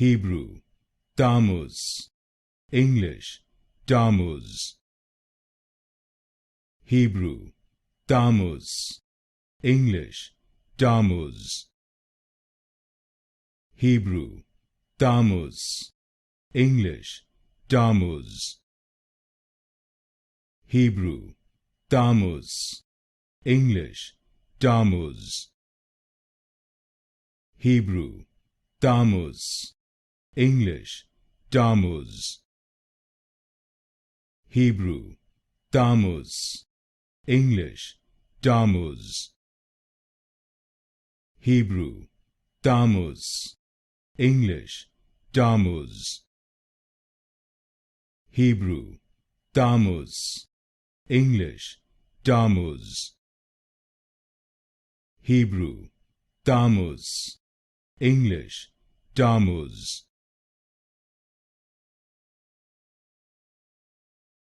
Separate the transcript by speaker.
Speaker 1: Hebrew, Tammuz, English, Tammuz. Hebrew, Tammuz, English, Tammuz. Hebrew, Tammuz, English, Tammuz. Hebrew, Tammuz, English, Tammuz. Hebrew, Tammuz, English, Tammuz. Hebrew, Tammuz, English, Tammuz. Hebrew, Tammuz, English, Tammuz. Hebrew, Tammuz, English, Tammuz. Hebrew, Tammuz, English, Tammuz.